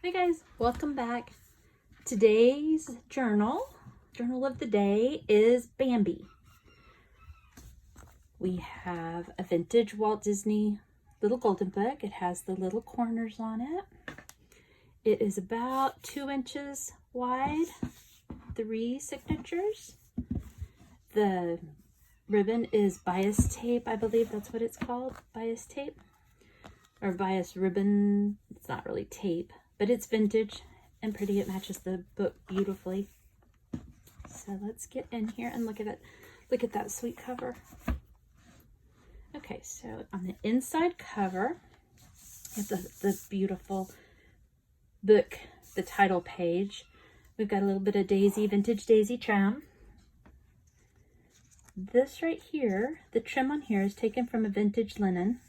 Hi guys, welcome back. Today's journal of the day is Bambi. We have a vintage Walt Disney Little Golden Book. It has the little corners on it. It is about 2 inches wide, 3 signatures. The ribbon is bias tape, I believe that's what it's called, bias tape. Or bias ribbon. It's not really tape, but it's vintage and pretty. It matches the book beautifully. So let's get in here and look at it. Look at that sweet cover. Okay, so on the inside cover, it's the beautiful book, the title page. We've got a little bit of daisy, vintage daisy trim. This right here, the trim on here is taken from a vintage linen.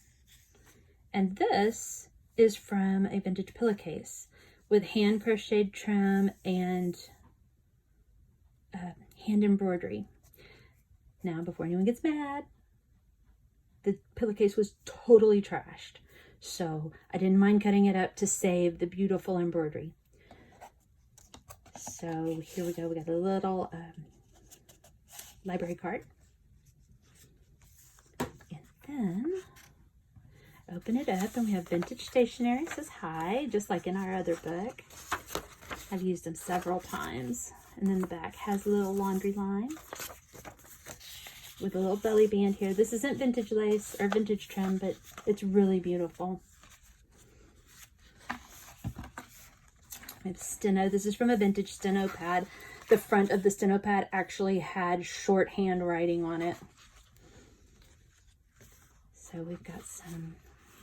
And this is from a vintage pillowcase with hand crocheted trim and hand embroidery. Now, before anyone gets mad, the pillowcase was totally trashed. So I didn't mind cutting it up to save the beautiful embroidery. So here we go. We got a little library card. And then open it up and we have vintage stationery. It says hi, just like in our other book. I've used them several times. And then the back has a little laundry line with a little belly band here. This isn't vintage lace or vintage trim, but it's really beautiful. We have steno. This is from a vintage steno pad. The front of the steno pad actually had shorthand writing on it. So we've got some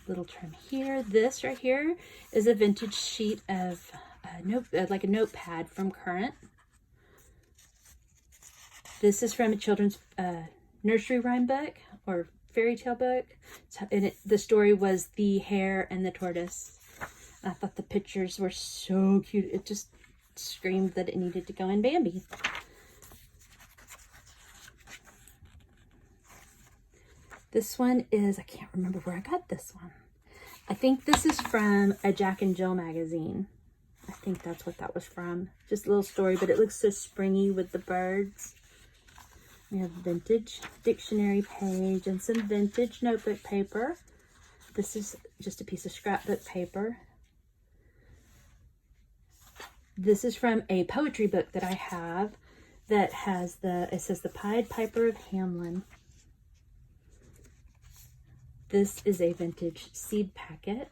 little trim here. This right here is a vintage sheet of like a notepad from Current. This is from a children's nursery rhyme book or fairy tale book. And the story was The Hare and the Tortoise. I thought the pictures were so cute. It just screamed that it needed to go in Bambi. This one is, I can't remember where I got this one. I think this is from a Jack and Jill magazine. I think that's what that was from. Just a little story, but it looks so springy with the birds. We have vintage dictionary page and some vintage notebook paper. This is just a piece of scrapbook paper. This is from a poetry book that I have that has it says the Pied Piper of Hamelin. This is a vintage seed packet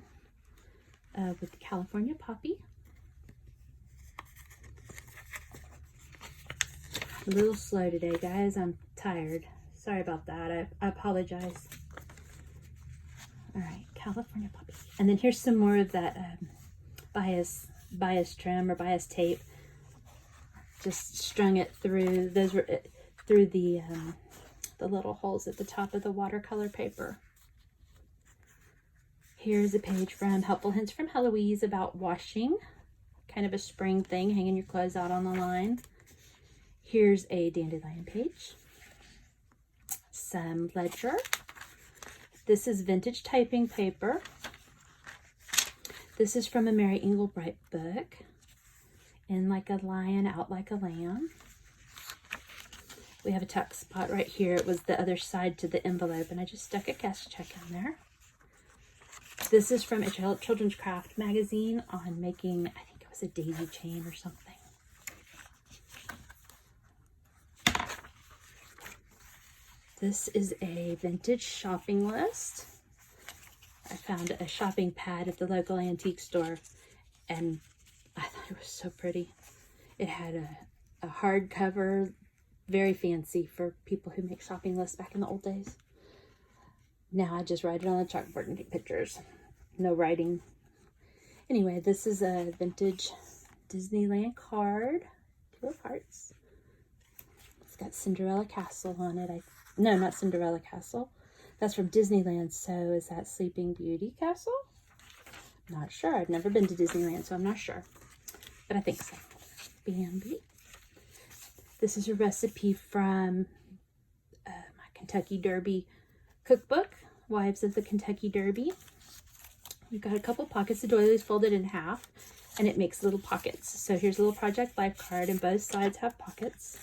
with the California poppy. A little slow today, guys. I'm tired. Sorry about that. I apologize. All right, California poppy. And then here's some more of that bias trim or bias tape. Just strung it through. Those were through the little holes at the top of the watercolor paper. Here's a page from Helpful Hints from Heloise about washing. Kind of a spring thing, hanging your clothes out on the line. Here's a dandelion page. Some ledger. This is vintage typing paper. This is from a Mary Engelbreit book. In like a lion, out like a lamb. We have a tuck spot right here. It was the other side to the envelope, and I just stuck a guest check in there. This is from a children's craft magazine on making, I think it was a daisy chain or something. This is a vintage shopping list. I found a shopping pad at the local antique store and I thought it was so pretty. It had a hardcover, very fancy for people who make shopping lists back in the old days. Now I just write it on the chalkboard and take pictures. No writing. Anyway, this is a vintage Disneyland card. Two of hearts. It's got Cinderella Castle on it. No, not Cinderella Castle. That's from Disneyland. So is that Sleeping Beauty Castle? Not sure. I've never been to Disneyland, so I'm not sure. But I think so. Bambi. This is a recipe from my Kentucky Derby cookbook, Wives of the Kentucky Derby. You've got a couple pockets. The doily is folded in half and it makes little pockets. So here's a little Project Life card and both sides have pockets.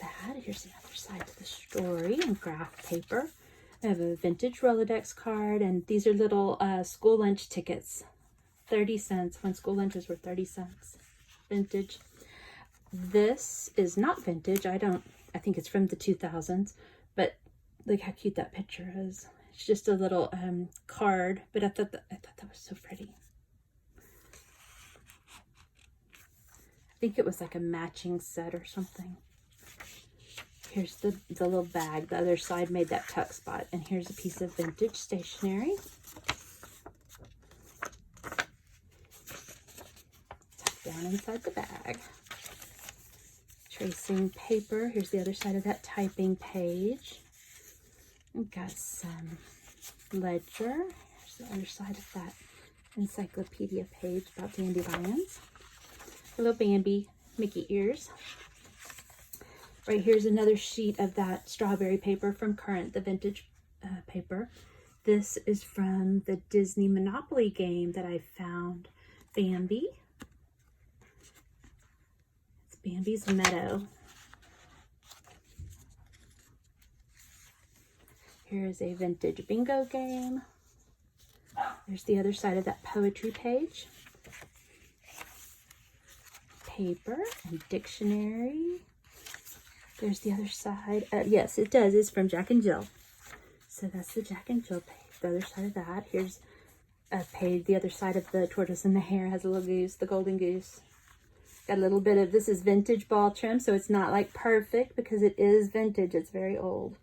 That. Here's the other side to the story and graph paper. I have a vintage Rolodex card, and these are little school lunch tickets. 30 cents when school lunches were 30 cents. Vintage. This is not vintage. I think it's from the 2000s, but look how cute that picture is. It's just a little card, but I thought that was so pretty. I think it was like a matching set or something. Here's the little bag. The other side made that tuck spot. And here's a piece of vintage stationery. Tucked down inside the bag. Tracing paper. Here's the other side of that typing page. We've got some ledger. Here's the other side of that encyclopedia page about dandelions. A little Bambi Mickey ears. Right here's another sheet of that strawberry paper from Current, the vintage paper. This is from the Disney Monopoly game that I found. Bambi. It's Bambi's Meadow. Here is a vintage bingo game. There's the other side of that poetry page. Paper and dictionary. There's the other side. Yes, it does. It's from Jack and Jill. So that's the Jack and Jill page. The other side of that. Here's a page. The other side of the tortoise and the hare has a little goose, the golden goose. Got a little bit of, this is vintage ball trim, so it's not like perfect because it is vintage. It's very old.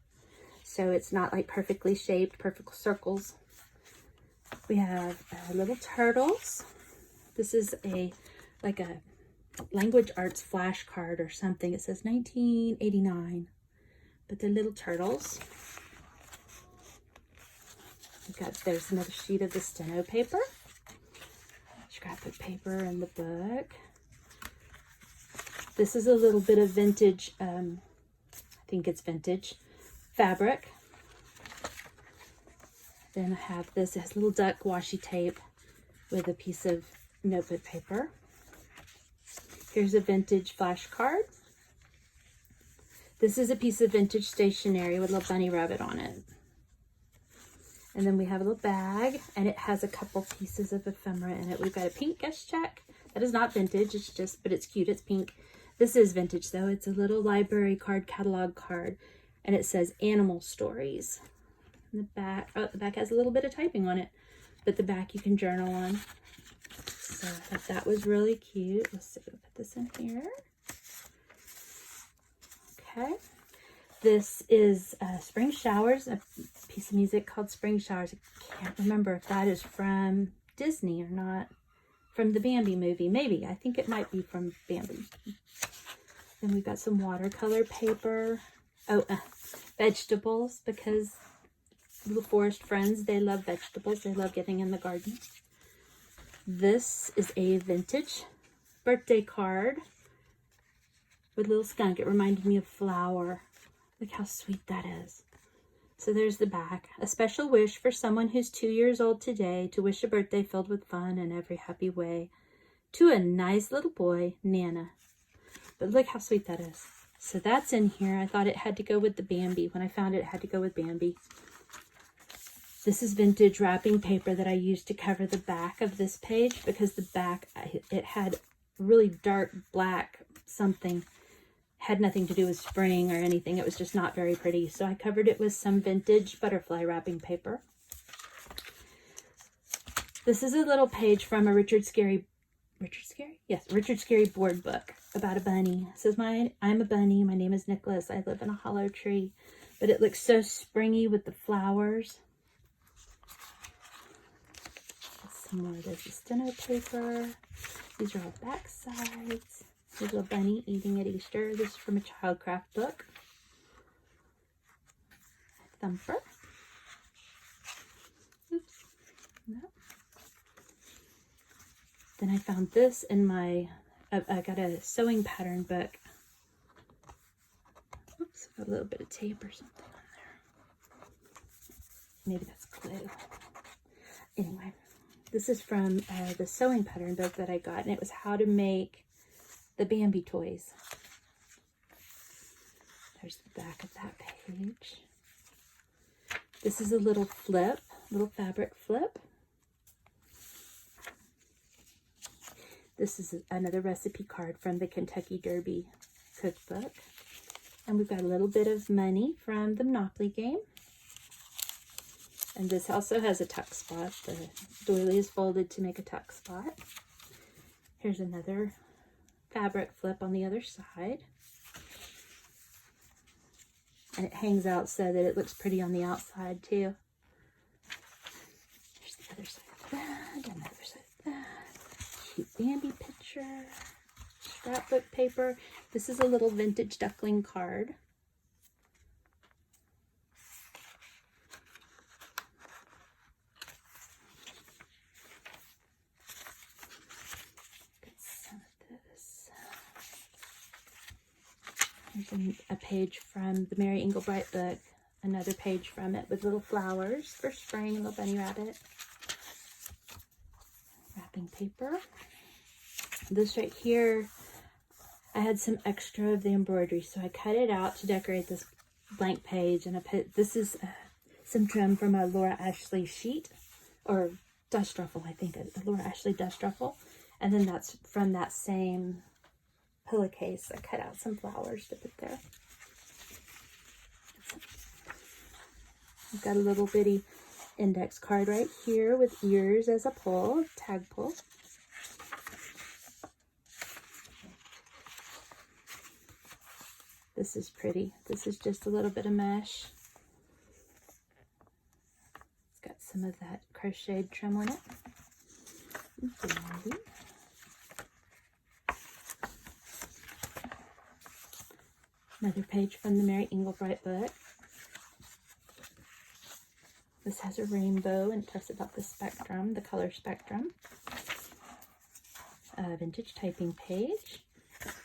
So it's not like perfectly shaped, perfect circles. We have little turtles. This is like a language arts flashcard or something. It says 1989, but they're little turtles. There's another sheet of the steno paper, scrapbook paper, and the book. This is a little bit of vintage, I think it's vintage fabric. Then I have this. It has little duck washi tape with a piece of notebook paper. Here's a vintage flashcard. This is a piece of vintage stationery with a little bunny rabbit on it. And then we have a little bag, and it has a couple pieces of ephemera in it. We've got a pink guest check. That is not vintage, it's just, but it's cute, it's pink. This is vintage though. It's a little library card, catalog card, and it says animal stories. And the back, oh, the back has a little bit of typing on it, but the back you can journal on. So I thought that was really cute. Let's see, we'll put this in here. Okay. This is Spring Showers, a piece of music called Spring Showers. I can't remember if that is from Disney or not. From the Bambi movie, maybe. I think it might be from Bambi. Then we've got some watercolor paper. Oh, vegetables, because little forest friends, they love vegetables. They love getting in the garden. This is a vintage birthday card with a little skunk. It reminded me of Flower. Look how sweet that is. So there's the back. A special wish for someone who's 2 years old today, to wish a birthday filled with fun and every happy way. To a nice little boy, Nana. But look how sweet that is. So that's in here. I thought it had to go with the Bambi. When I found it, it had to go with Bambi. This is vintage wrapping paper that I used to cover the back of this page, because the back, it had really dark black something. Had nothing to do with spring or anything. It was just not very pretty. So I covered it with some vintage butterfly wrapping paper. This is a little page from a Richard Scarry board book about a bunny. It says, I'm a bunny. My name is Nicholas. I live in a hollow tree. But it looks so springy with the flowers. Some more. There's the steno paper. These are all back sides. There's a bunny eating at Easter. This is from a childcraft book. Thumper. Oops. No. Then I found this in my, I got a sewing pattern book. Oops, got a little bit of tape or something on there. Maybe that's glue. Anyway, this is from the sewing pattern book that I got, and it was how to make the Bambi toys. There's the back of that page. This is a little flip, little fabric flip. This is another recipe card from the Kentucky Derby cookbook. And we've got a little bit of money from the Monopoly game. And this also has a tuck spot. The doily is folded to make a tuck spot. Here's another fabric flip on the other side. And it hangs out so that it looks pretty on the outside too. Here's the other side of that, another side of that. Cute Bambi picture, scrapbook paper. This is a little vintage duckling card. Get some of this. Here's a page from the Mary Engelbreit book. Another page from it with little flowers for spring, a little bunny rabbit. Wrapping paper. This right here, I had some extra of the embroidery, so I cut it out to decorate this blank page, and I put, this is some trim from a Laura Ashley sheet, or dust ruffle, I think, a Laura Ashley dust ruffle, and then that's from that same pillowcase. I cut out some flowers to put there. I've got a little bitty index card right here with ears as a pull, tag pull. This is pretty. This is just a little bit of mesh. It's got some of that crocheted trim on it. Bambi. Another page from the Mary Engelbreit book. This has a rainbow and it talks about the spectrum, the color spectrum. A vintage typing page.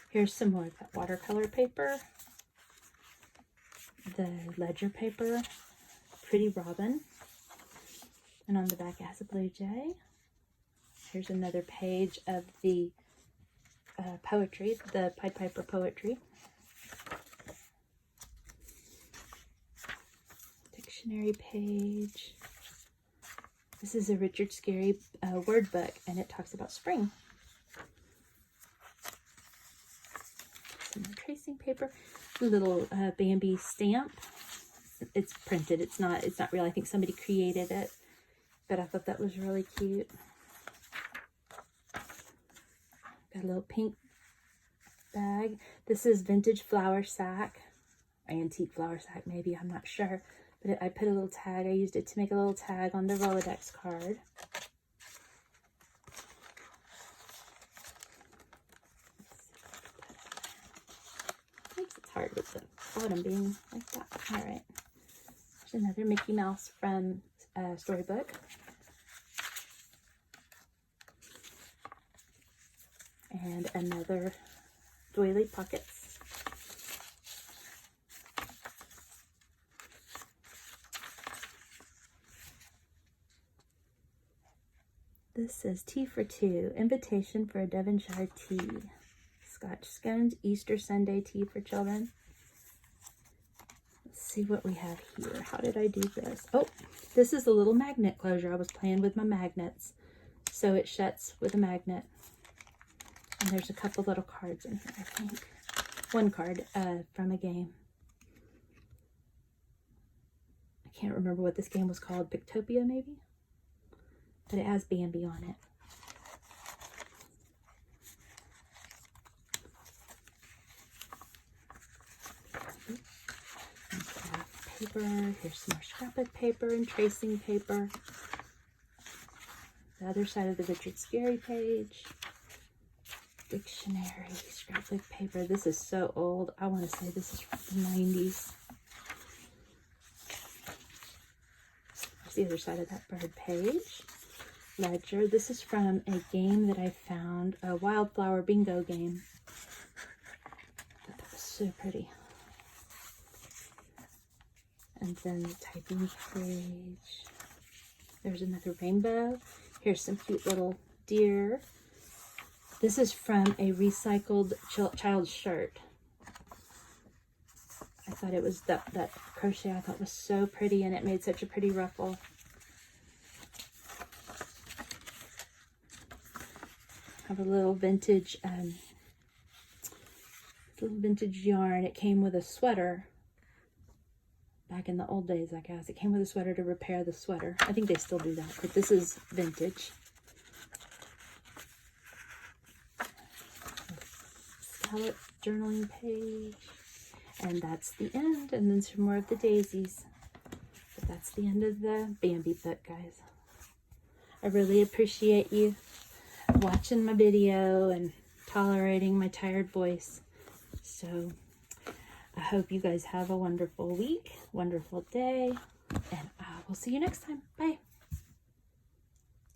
Here's some more of that watercolor paper. The ledger paper, Pretty Robin. And on the back it has a blue jay. Here's another page of the poetry, the Pied Piper poetry. Dictionary page. This is a Richard Scarry word book, and it talks about spring. Some more tracing paper. A little Bambi stamp. It's printed. It's not real. I think somebody created it, but I thought that was really cute. Got a little pink bag. This is vintage flour sack, antique flour sack maybe, I'm not sure. But I put a little tag. I used it to make a little tag on the Rolodex card. Oops, it's hard with the bottom being like that. All right. There's another Mickey Mouse from Storybook. And another doily pockets. This says tea for two, invitation for a Devonshire tea. Scotch scones, Easter Sunday tea for children. Let's see what we have here. How did I do this? Oh, this is a little magnet closure. I was playing with my magnets. So it shuts with a magnet. And there's a couple little cards in here, I think. One card from a game. I can't remember what this game was called. Pictopia, maybe? But it has Bambi on it. Paper. Here's some more scrapbook paper and tracing paper. The other side of the Richard Scarry page. Dictionary, scrapbook paper. This is so old. I want to say this is from the 90s. There's the other side of that bird page. Ledger. This is from a game that I found, a wildflower bingo game. That was so pretty. And then the typing page. There's another rainbow. Here's some cute little deer. This is from a recycled child's shirt. I thought it was that crochet I thought was so pretty, and it made such a pretty ruffle. Have a little vintage yarn. It came with a sweater. Back in the old days, I guess. It came with a sweater to repair the sweater. I think they still do that, but this is vintage. Scallop journaling page. And that's the end. And then some more of the daisies. But that's the end of the Bambi book, guys. I really appreciate you watching my video and tolerating my tired voice. So I hope you guys have a wonderful week, wonderful day, and I will see you next time. Bye.